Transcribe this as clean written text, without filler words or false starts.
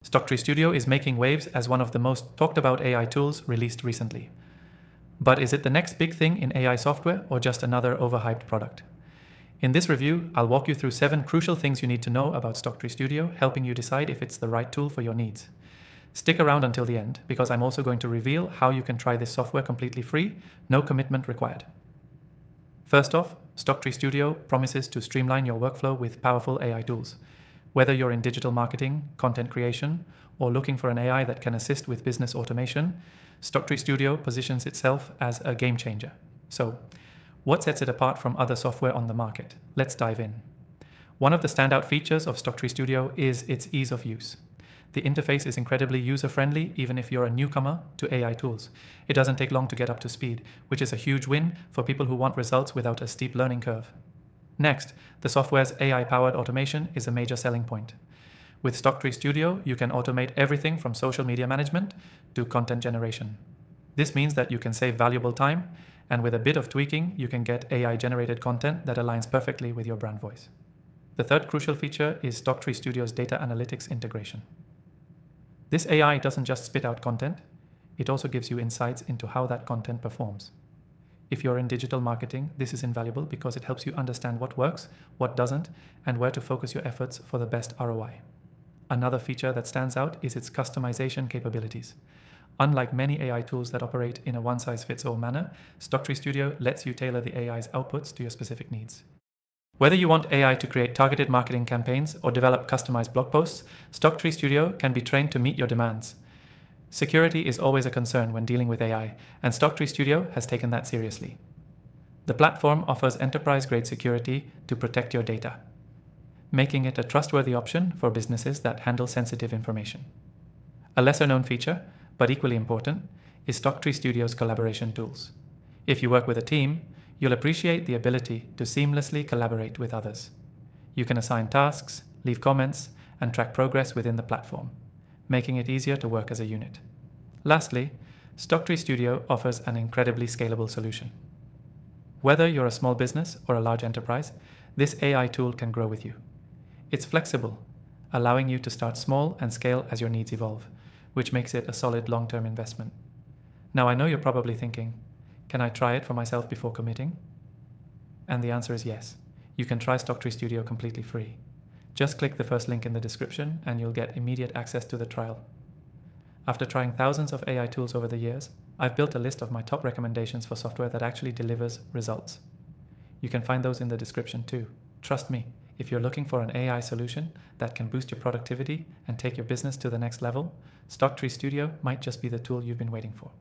Stocktree Studio is making waves as one of the most talked about AI tools released recently. But is it the next big thing in AI software or just another overhyped product? In this review, I'll walk you through 7 crucial things you need to know about Stocktree Studio, helping you decide if it's the right tool for your needs. Stick around until the end, because I'm also going to reveal how you can try this software completely free, no commitment required. First off, Stocktree Studio promises to streamline your workflow with powerful AI tools. Whether you're in digital marketing, content creation, or looking for an AI that can assist with business automation, Stocktree Studio positions itself as a game changer. So, what sets it apart from other software on the market? Let's dive in. One of the standout features of Stocktree Studio is its ease of use. The interface is incredibly user-friendly even if you're a newcomer to AI tools. It doesn't take long to get up to speed, which is a huge win for people who want results without a steep learning curve. Next, the software's AI-powered automation is a major selling point. With Stocktree Studio, you can automate everything from social media management to content generation. This means that you can save valuable time, and with a bit of tweaking, you can get AI-generated content that aligns perfectly with your brand voice. The third crucial feature is Stocktree Studio's data analytics integration. This AI doesn't just spit out content, it also gives you insights into how that content performs. If you're in digital marketing, this is invaluable because it helps you understand what works, what doesn't, and where to focus your efforts for the best ROI. Another feature that stands out is its customization capabilities. Unlike many AI tools that operate in a one-size-fits-all manner, Stocktree Studio lets you tailor the AI's outputs to your specific needs. Whether you want AI to create targeted marketing campaigns or develop customized blog posts, Stocktree Studio can be trained to meet your demands. Security is always a concern when dealing with AI, and Stocktree Studio has taken that seriously. The platform offers enterprise-grade security to protect your data, making it a trustworthy option for businesses that handle sensitive information. A lesser-known feature, but equally important, is Stocktree Studio's collaboration tools. If you work with a team, you'll appreciate the ability to seamlessly collaborate with others. You can assign tasks, leave comments, and track progress within the platform, making it easier to work as a unit. Lastly, Stocktree Studio offers an incredibly scalable solution. Whether you're a small business or a large enterprise, this AI tool can grow with you. It's flexible, allowing you to start small and scale as your needs evolve, which makes it a solid long-term investment. Now, I know you're probably thinking, can I try it for myself before committing? And the answer is yes. You can try Stocktree Studio completely free. Just click the first link in the description and you'll get immediate access to the trial. After trying thousands of AI tools over the years, I've built a list of my top recommendations for software that actually delivers results. You can find those in the description too. Trust me, if you're looking for an AI solution that can boost your productivity and take your business to the next level, Stocktree Studio might just be the tool you've been waiting for.